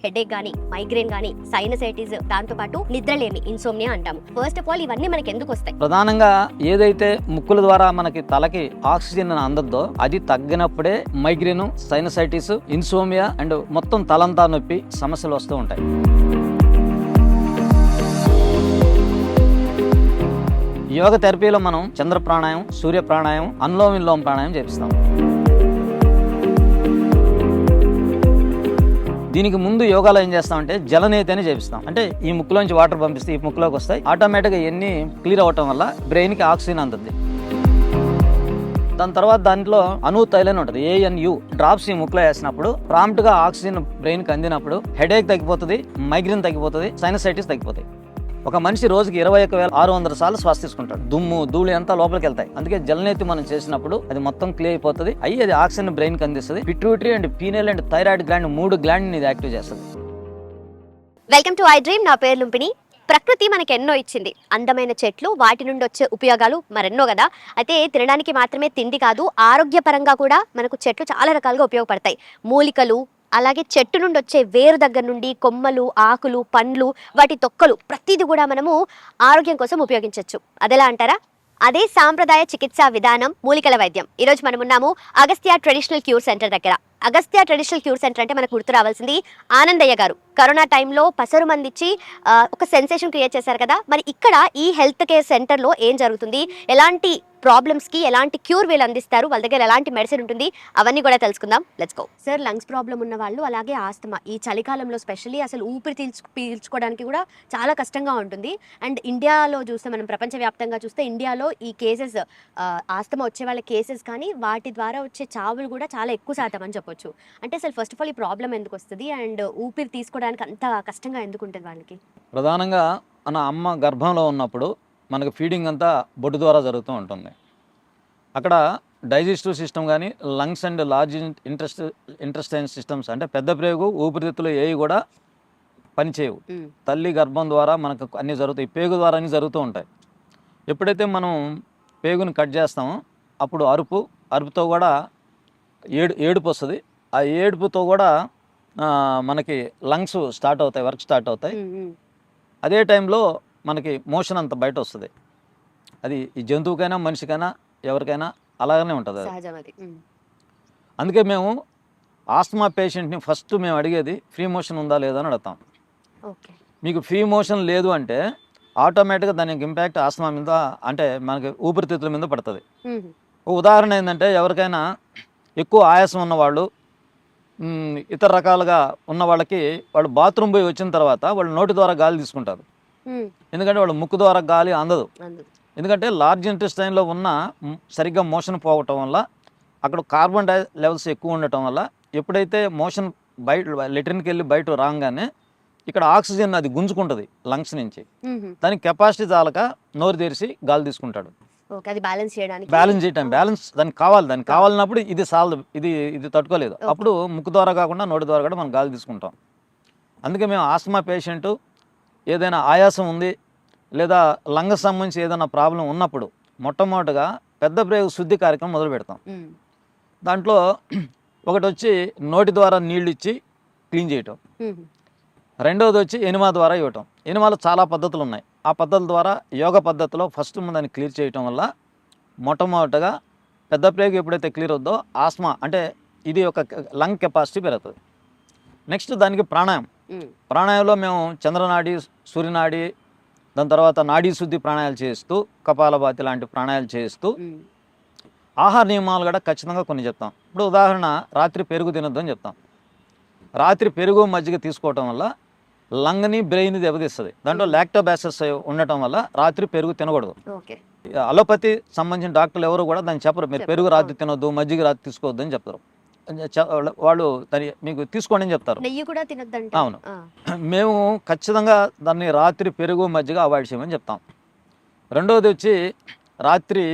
Headache గానీ, migraine గానీ, sinusitis, దాంతోపాటు నిద్రలేమి, ఇన్సోమ్నియా అంటాము. ఫస్ట్ ఆఫ్ ఆల్ ఇవన్నీ మనకి ఎందుకు వస్తాయి? ప్రధానంగా ఏదైతే ముక్కుల ద్వారా మనకి తలకి ఆక్సిజన్ అందద్దో అది తగ్గినప్పుడే మైగ్రేన్, సైనసైటిస్, ఇన్సోమియా అండ్ మొత్తం తలంతా నొప్పి సమస్యలు వస్తూ ఉంటాయి. యోగ థెరపీలో మనం చంద్ర ప్రాణాయం, సూర్య ప్రాణాయం, అనులోమ విలోమ ప్రాణాయం చేపిస్తాం. దీనికి ముందు యోగాలో ఏం చేస్తామంటే జలనేతి అని చేపిస్తాం. అంటే ఈ ముక్కులోంచి వాటర్ పంపిస్తే ఈ ముక్కులోకి వస్తాయి, ఆటోమేటిక్గా ఇవన్నీ క్లియర్ అవటం వల్ల బ్రెయిన్కి ఆక్సిజన్ అందుతుంది. దాని తర్వాత దాంట్లో అణు తైలం ఉంటుంది, ANU డ్రాప్స్ ఈ ముక్కులో వేసినప్పుడు ప్రాంప్ట్గా ఆక్సిజన్ బ్రెయిన్కి అందినప్పుడు హెడేక్ తగ్గిపోతుంది, మైగ్రేన్ తగ్గిపోతుంది, సైనసైటిస్ తగ్గిపోతాయి. ఒక మనిషి రోజుకి 21,600 సార్లు శ్వాస తీసుకుంటాడు. దుమ్ము ధూళి అంతా లోపలికి వెళ్తాయి. అందుకే జలనేతి మనం చేసినప్పుడు అది మొత్తం క్లియర్ అయిపోతుంది. అది ఆక్సిజన్ బ్రెయిన్కి అందిస్తుంది. Pituitary and penal and thyroid gland 3 gland ఇది యాక్టివ్ చేస్తుంది. Welcome to I dream. నా పేరు లుంపిని. ప్రకృతి మనకి ఎన్నో ఇచ్చింది, అందమైన చెట్లు, వాటి నుండి వచ్చే ఉపయోగాలు మరెన్నో కదా. అయితే తినడానికి మాత్రమే తిండి కాదు, ఆరోగ్యపరంగా కూడా మనకు చెట్లు చాలా రకాలుగా ఉపయోగపడతాయి. మూలికలు, అలాగే చెట్టు నుండి వచ్చే వేరు దగ్గర నుండి కొమ్మలు, ఆకులు, పండ్లు, వాటి తొక్కలు ప్రతిదీ కూడా మనము ఆరోగ్యం కోసం ఉపయోగించవచ్చు. అదెలా అంటారా? అదే సాంప్రదాయ చికిత్సా విధానం మూలికల వైద్యం. ఈరోజు మనం ఉన్నాము అగస్త్య ట్రెడిషనల్ క్యూర్ సెంటర్ దగ్గర. అగస్త్య ట్రెడిషనల్ క్యూర్ సెంటర్ అంటే మనకు గుర్తు రావాల్సింది ఆనందయ్య గారు. కరోనా టైంలో పసరు మందిచ్చి ఒక సెన్సేషన్ క్రియేట్ చేశారు కదా. మరి ఇక్కడ ఈ హెల్త్ కేర్ సెంటర్లో ఏం జరుగుతుంది, ఎలాంటి ప్రాబ్లమ్స్కి ఎలాంటి క్యూర్ వీళ్ళు అందిస్తారు, వాళ్ళ దగ్గర ఎలాంటి మెడిసిన్ ఉంటుంది, అవన్నీ కూడా తెలుసుకుందాం. Let's go. Sir, lungs problem ఉన్న వాళ్ళు, అలాగే ఆస్తమా, ఈ చలికాలంలో స్పెషల్లీ అసలు ఊపిరి పీల్చుకోవడానికి కూడా చాలా కష్టంగా ఉంటుంది. అండ్ ఇండియాలో చూస్తే, మనం ప్రపంచవ్యాప్తంగా చూస్తే ఇండియాలో ఈ కేసెస్, ఆస్తమా వచ్చే వాళ్ళ కేసెస్ కానీ వాటి ద్వారా వచ్చే చావులు కూడా చాలా ఎక్కువ శాతం అని చెప్పొచ్చు. అంటే అసలు ఫస్ట్ ఆఫ్ ఆల్ ఈ ప్రాబ్లం ఎందుకు వస్తుంది అండ్ ఊపిరి తీసుకోవడానికి అంత కష్టంగా ఎందుకు ఉంటుంది వాళ్ళకి? ప్రధానంగా మన అమ్మ గర్భంలో ఉన్నప్పుడు మనకు ఫీడింగ్ అంతా బొడ్డు ద్వారా జరుగుతూ ఉంటుంది. అక్కడ డైజెస్టివ్ సిస్టమ్ కానీ lungs and large intestine systems అంటే పెద్ద ప్రేగు, ఊపిరితిత్తులు ఏవి కూడా పనిచేయవు. తల్లి గర్భం ద్వారా మనకు అన్నీ జరుగుతాయి, పేగు ద్వారా అన్నీ జరుగుతూ ఉంటాయి. ఎప్పుడైతే మనం పేగుని కట్ చేస్తామో అప్పుడు అరుపుతో కూడా ఏడుపు వస్తుంది. ఆ ఏడుపుతో కూడా మనకి లంగ్స్ స్టార్ట్ అవుతాయి, వర్క్ స్టార్ట్ అవుతాయి. అదే టైంలో మనకి మోషన్ అంత బయట వస్తుంది. అది ఈ జంతువుకైనా మనిషికైనా ఎవరికైనా అలాగనే ఉంటుంది. అందుకే మేము ఆస్తమా పేషెంట్ని ఫస్ట్ మేము అడిగేది ఫ్రీ మోషన్ ఉందా లేదా అని అడుగుతాం. మీకు ఫ్రీ మోషన్ లేదు అంటే ఆటోమేటిక్గా దానికి ఇంపాక్ట్ ఆస్తమా మీద, అంటే మనకి ఊపిరితిత్తుల మీద పడుతుంది. ఉదాహరణ ఏంటంటే, ఎవరికైనా ఎక్కువ ఆయాసం ఉన్నవాళ్ళు, ఇతర రకాలుగా ఉన్న వాళ్ళకి వాళ్ళు బాత్రూమ్ పోయి వచ్చిన తర్వాత వాళ్ళు నోటి ద్వారా గాలి తీసుకుంటారు. ఎందుకంటే వాళ్ళు ముక్కు ద్వారా గాలి అందదు. ఎందుకంటే లార్జ్ ఇంటెస్టైన్లో ఉన్న సరిగ్గా మోషన్ పోవటం వల్ల, అక్కడ కార్బన్ డై లెవెల్స్ ఎక్కువ ఉండటం వల్ల, ఎప్పుడైతే మోషన్ బయట లెట్రిన్కి వెళ్ళి బయట రాగానే ఇక్కడ ఆక్సిజన్ అది గుంజుకుంటుంది లంగ్స్ నుంచి. దానికి కెపాసిటీ చాలక నోరు తెరిచి గాలి తీసుకుంటాడు. బ్యాలెన్స్ చేయటం, దానికి కావాలన్నప్పుడు ఇది ఇది తట్టుకోలేదు, అప్పుడు ముక్కు ద్వారా కాకుండా నోటి ద్వారా కూడా మనం గాలి తీసుకుంటాం. అందుకే మేము ఆస్తమా పేషెంట్ ఏదైనా ఆయాసం ఉంది లేదా లంగ్స్ సంబంధించి ఏదైనా ప్రాబ్లం ఉన్నప్పుడు మొట్టమొదటిగా పెద్ద ప్రేగు శుద్ధి కార్యక్రమం మొదలు పెడతాం. దాంట్లో ఒకటి వచ్చి నోటి ద్వారా నీళ్ళు ఇచ్చి క్లీన్ చేయటం, రెండవది వచ్చి ఎనిమా ద్వారా ఇవ్వటం. ఎనిమాలో చాలా పద్ధతులు ఉన్నాయి. ఆ పద్ధతుల ద్వారా యోగ పద్ధతిలో ఫస్ట్ దాన్ని క్లియర్ చేయటం వల్ల మొట్టమొదటిగా పెద్ద ప్రేగు ఎప్పుడైతే క్లియర్ అవుద్దో ఆస్మా, అంటే ఇది ఒక లంగ్ కెపాసిటీ పెరుగుతుంది. నెక్స్ట్ దానికి ప్రాణాయంలో మేము చంద్రనాడి, సూర్యనాడి, దాని తర్వాత నాడీ శుద్ధి ప్రాణాయాలు చేస్తూ, కపాలభాతి లాంటి ప్రాణాయాలు చేస్తూ ఆహార నియమాలు కూడా ఖచ్చితంగా కొన్ని చెప్తాం. ఇప్పుడు ఉదాహరణ, రాత్రి పెరుగు తినొద్దు అని చెప్తాం. రాత్రి పెరుగు మజ్జిగ తీసుకోవటం వల్ల లంగ్ని బ్రెయిన్ దెబ్బతీస్తుంది. దాంట్లో లాక్టోబాసిల్లస్ ఉండటం వల్ల రాత్రి పెరుగు తినకూడదు. అలోపతి సంబంధించిన డాక్టర్లు ఎవరు కూడా దాన్ని చెప్పరు, మీరు పెరుగు రాత్రి తినొద్దు, మజ్జిగ రాత్రి తీసుకోవద్దు అని చెప్తారు. వాళ్ళు మీకు తీసుకోండి అని చెప్తారు. అవును, మేము ఖచ్చితంగా దాన్ని రాత్రి పెరుగు మజ్జిగ అవాయిడ్ చేయమని చెప్తాం. రెండవది వచ్చి రాత్రి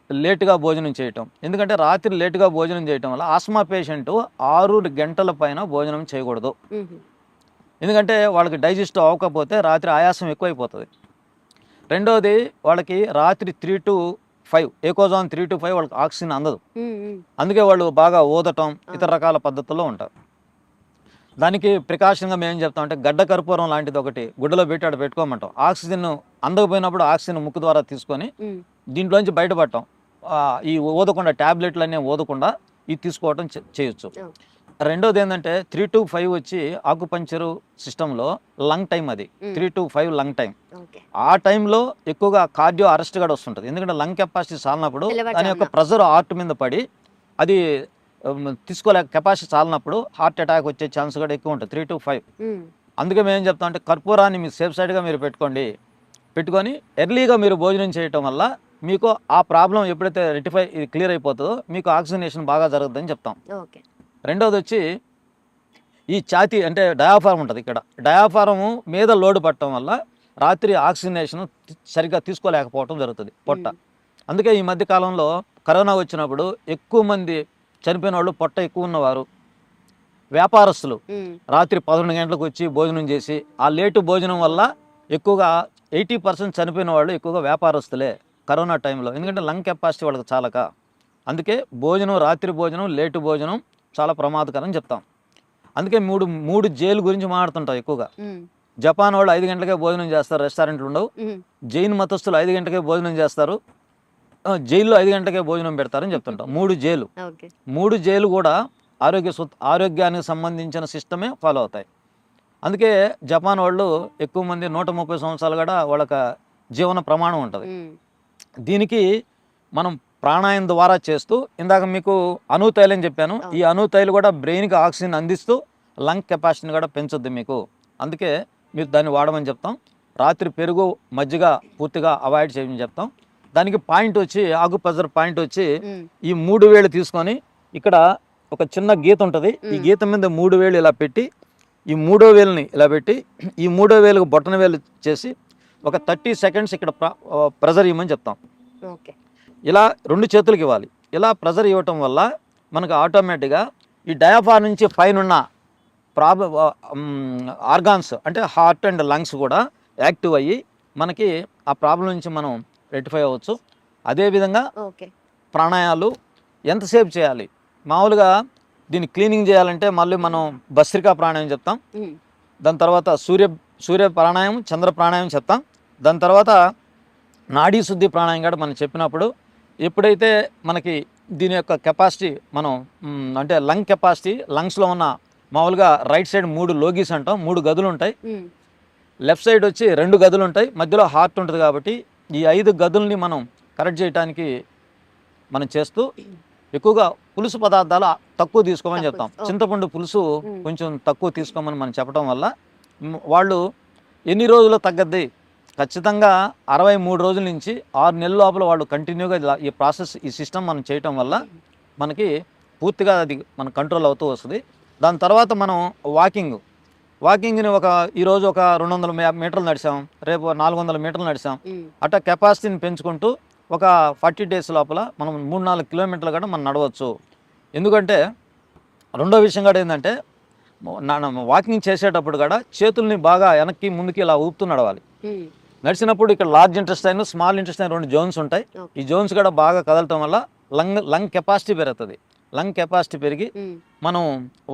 లేటుగా భోజనం చేయటం. ఎందుకంటే రాత్రి లేటుగా భోజనం చేయటం వల్ల ఆస్మా పేషెంట్ 6 గంటల పైన భోజనం చేయకూడదు. ఎందుకంటే వాళ్ళకి డైజెస్ట్ అవ్వకపోతే రాత్రి ఆయాసం ఎక్కువైపోతుంది. రెండవది, వాళ్ళకి రాత్రి 3 to 5 ఏకోజాన్ 3 to 5 వాళ్ళకి ఆక్సిజన్ అందదు. అందుకే వాళ్ళు బాగా ఊదటం, ఇతర రకాల పద్ధతుల్లో ఉంటారు. దానికి ప్రికాషన్గా మేము ఏం చెప్తామంటే గడ్డ కర్పూరం లాంటిది ఒకటి గుడ్డలో పెట్టి అక్కడ పెట్టుకోమంటాం. ఆక్సిజన్ అందకపోయినప్పుడు ఆక్సిజన్ ముక్కు ద్వారా తీసుకొని దీంట్లోంచి బయటపడటం. ఈ ఊదకుండా ట్యాబ్లెట్లు అన్నీ ఊదకుండా ఇది తీసుకోవటం చేయొచ్చు. రెండోది ఏంటంటే 3 to 5 వచ్చి ఆకుపంచరు సిస్టంలో లంగ్ టైం, అది 3 to 5 లంగ్ టైం. ఆ టైంలో ఎక్కువగా కార్డియో అరెస్ట్ కూడా వస్తుంటుంది. ఎందుకంటే లంగ్ కెపాసిటీ చాలినప్పుడు దాని యొక్క ప్రెజర్ హార్ట్ మీద పడి అది తీసుకోలేక కెపాసిటీ చాలినప్పుడు హార్ట్ అటాక్ వచ్చే ఛాన్స్ కూడా ఎక్కువ ఉంటుంది 3 to 5. అందుకే మేము ఏం చెప్తాం అంటే కర్పూరాన్ని మీరు సేఫ్ సైడ్గా మీరు పెట్టుకొని ఎర్లీగా మీరు భోజనం చేయటం వల్ల మీకు ఆ ప్రాబ్లం ఎప్పుడైతే క్లియర్ అయిపోతుందో మీకు ఆక్సిజనేషన్ బాగా జరుగుతుందని చెప్తాం. రెండోది వచ్చి ఈ ఛాతీ అంటే డయాఫారం ఉంటుంది. ఇక్కడ డయాఫారము మీద లోడ్ పట్టడం వల్ల రాత్రి ఆక్సిజనేషన్ సరిగ్గా తీసుకోలేకపోవడం జరుగుతుంది పొట్ట. అందుకే ఈ మధ్య కాలంలో కరోనా వచ్చినప్పుడు ఎక్కువ మంది చనిపోయిన వాళ్ళు పొట్ట ఎక్కువ ఉన్నవారు, వ్యాపారస్తులు రాత్రి 11 గంటలకు వచ్చి భోజనం చేసి ఆ లేటు భోజనం వల్ల ఎక్కువగా 80% చనిపోయిన వాళ్ళు ఎక్కువగా వ్యాపారస్తులే కరోనా టైంలో. ఎందుకంటే లంగ్ కెపాసిటీ వాళ్ళకి చాలక. అందుకే భోజనం, రాత్రి భోజనం, లేటు భోజనం చాలా ప్రమాదకరం చెప్తాం. అందుకే మూడు జైలు గురించి మాట్లాడుతుంటాం ఎక్కువగా. జపాన్ వాళ్ళు 5 గంటలకే భోజనం చేస్తారు, రెస్టారెంట్లు ఉండవు. జైన్ మతస్థులు 5 గంటలకే భోజనం చేస్తారు, జైల్లో 5 గంటలకే భోజనం పెడతారని చెప్తుంటాం. 3 జైలు కూడా ఆరోగ్యానికి సంబంధించిన సిస్టమే ఫాలో అవుతాయి. అందుకే జపాన్ వాళ్ళు ఎక్కువ మంది 130 సంవత్సరాలు కూడా వాళ్ళకి జీవన ప్రమాణం ఉంటుంది. దీనికి మనం ప్రాణాయామం ద్వారా చేస్తూ, ఇందాక మీకు అణుతైలం చెప్పాను, ఈ అణుతైలు కూడా బ్రెయిన్కి ఆక్సిజన్ అందిస్తూ లంగ్ కెపాసిటీని కూడా పెంచుద్ది మీకు. అందుకే మీరు దాన్ని వాడమని చెప్తాం. రాత్రి పెరుగు, మజ్జిగ పూర్తిగా అవాయిడ్ చేయమని చెప్తాం. దానికి పాయింట్ వచ్చి ఆకుపజర్ పాయింట్ వచ్చి ఈ 3 వేలు తీసుకొని ఇక్కడ ఒక చిన్న గీత ఉంటుంది. ఈ గీత మీద 3 వేలు ఇలా పెట్టి ఈ 3వ వేలుని ఇలా పెట్టి ఈ 3వ వేలుకు బొట్టన వేలు చేసి ఒక 30 సెకండ్స్ ఇక్కడ ప్రెజర్ ఇవ్వమని చెప్తాం. ఇలా 2 చేతులకి ఇవ్వాలి. ఇలా ప్రెజర్ ఇవ్వటం వల్ల మనకు ఆటోమేటిక్గా ఈ డయాఫార్ నుంచి పైన ఉన్న ఆర్గాన్స్ అంటే హార్ట్ అండ్ లంగ్స్ కూడా యాక్టివ్ అయ్యి మనకి ఆ ప్రాబ్లం నుంచి మనం రెక్టిఫై అవ్వచ్చు. అదేవిధంగా ప్రాణాయాలు ఎంతసేపు చేయాలి? మామూలుగా దీన్ని క్లీనింగ్ చేయాలంటే మళ్ళీ మనం భస్త్రికా ప్రాణాయామం చెప్తాం. దాని తర్వాత సూర్య ప్రాణాయామం, చంద్ర ప్రాణాయామం చెప్తాం. దాని తర్వాత నాడీ శుద్ధి ప్రాణాయామం కూడా మనం చెప్పినప్పుడు ఎప్పుడైతే మనకి దీని యొక్క కెపాసిటీ మనం అంటే లంగ్ కెపాసిటీ, లంగ్స్లో ఉన్న మామూలుగా రైట్ సైడ్ 3 లోగీస్ అంటాం, 3 గదులు ఉంటాయి. లెఫ్ట్ సైడ్ వచ్చి 2 గదులు ఉంటాయి, మధ్యలో హార్ట్ ఉంటుంది. కాబట్టి ఈ 5 గదుల్ని మనం కరెక్ట్ చేయడానికి మనం చేస్తూ ఎక్కువగా పులుసు పదార్థాలు తక్కువ తీసుకోమని చెప్తాం. చింతపండు పులుసు కొంచెం తక్కువ తీసుకోమని మనం చెప్పడం వల్ల వాళ్ళు ఎన్ని రోజుల్లో తగ్గద్ది? ఖచ్చితంగా 63 రోజుల నుంచి 6 నెలల లోపల వాళ్ళు కంటిన్యూగా ఈ ప్రాసెస్, ఈ సిస్టమ్ మనం చేయటం వల్ల మనకి పూర్తిగా అది మన కంట్రోల్ అవుతూ వస్తుంది. దాని తర్వాత మనం వాకింగ్ని ఈరోజు ఒక 200 మీటర్లు నడిచాం, రేపు 400 మీటర్లు నడిచాం. అట్లా కెపాసిటీని పెంచుకుంటూ ఒక 40 డేస్ లోపల మనం 3-4 కిలోమీటర్లు కూడా మనం నడవచ్చు. ఎందుకంటే రెండో విషయం కూడా ఏంటంటే వాకింగ్ చేసేటప్పుడు కూడా చేతుల్ని బాగా వెనక్కి ముందుకి ఇలా ఊపుతూ నడవాలి. నడిచినప్పుడు ఇక్కడ large intestine, small intestine 2 zones ఉంటాయి. ఈ జోన్స్ కూడా బాగా కదలటం వల్ల లంగ్ కెపాసిటీ పెరుగుతుంది. లంగ్ కెపాసిటీ పెరిగి మనం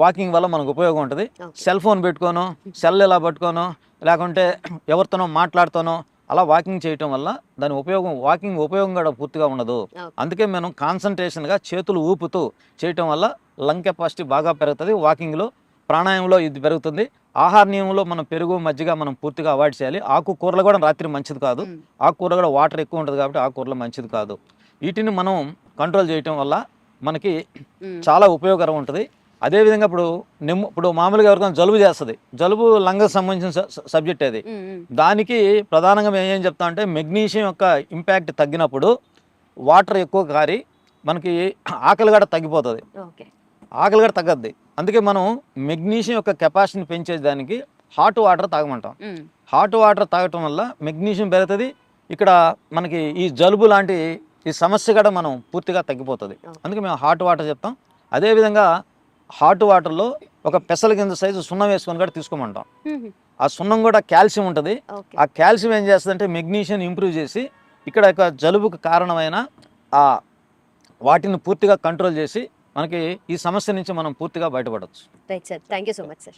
వాకింగ్ వల్ల మనకు ఉపయోగం ఉంటుంది. సెల్ ఫోన్ పెట్టుకోనో, సెల్ ఇలా పట్టుకోనో, లేకుంటే ఎవరితోనో మాట్లాడుతానో అలా వాకింగ్ చేయటం వల్ల వాకింగ్ ఉపయోగం కూడా పూర్తిగా ఉండదు. అందుకే మనం కాన్సన్ట్రేషన్గా చేతులు ఊపుతూ చేయటం వల్ల లంగ్ కెపాసిటీ బాగా పెరుగుతుంది. వాకింగ్లో, ప్రాణాయామంలో ఇది పెరుగుతుంది. ఆహార నియమంలో మనం పెరుగు, మజ్జిగ మనం పూర్తిగా అవాయిడ్ చేయాలి. ఆకుకూరలు కూడా రాత్రి మంచిది కాదు. ఆకుకూర కూడా వాటర్ ఎక్కువ ఉంటుంది కాబట్టి ఆకుకూరలు మంచిది కాదు. వీటిని మనం కంట్రోల్ చేయటం వల్ల మనకి చాలా ఉపయోగకరం ఉంటుంది. అదేవిధంగా ఇప్పుడు మామూలుగా ఎవరికైనా జలుబు చేస్తుంది, జలుబు లంగ్కి సంబంధించిన సబ్జెక్ట్ అది. దానికి ప్రధానంగా మేము ఏం చెప్తాం అంటే మెగ్నీషియం యొక్క ఇంపాక్ట్ తగ్గినప్పుడు వాటర్ ఎక్కువ కారి మనకి ఆకలి కూడా తగ్గిపోతుంది, ఆకలి కూడా తగ్గద్ది. అందుకే మనం మెగ్నీషియం యొక్క కెపాసిటీని పెంచేదానికి హాట్ వాటర్ తాగమంటాం. హాట్ వాటర్ తాగటం వల్ల మెగ్నీషియం పెరుగుతుంది. ఇక్కడ మనకి ఈ జలుబు లాంటి ఈ సమస్య కూడా మనం పూర్తిగా తగ్గిపోతుంది. అందుకే మేము హాట్ వాటర్ చెప్తాం. అదేవిధంగా హాట్ వాటర్లో ఒక పెసల కింద సైజు సున్నం వేసుకొని కూడా తీసుకోమంటాం. ఆ సున్నం కూడా కాల్షియం ఉంటుంది. ఆ కాల్షియం ఏం చేస్తుంది అంటే మెగ్నీషియం ఇంప్రూవ్ చేసి ఇక్కడ జలుబుకు కారణమైన వాటిని పూర్తిగా కంట్రోల్ చేసి మనకి ఈ సమస్య నుంచి మనం పూర్తిగా బయటపడవచ్చు. Right sir, thank you so much sir.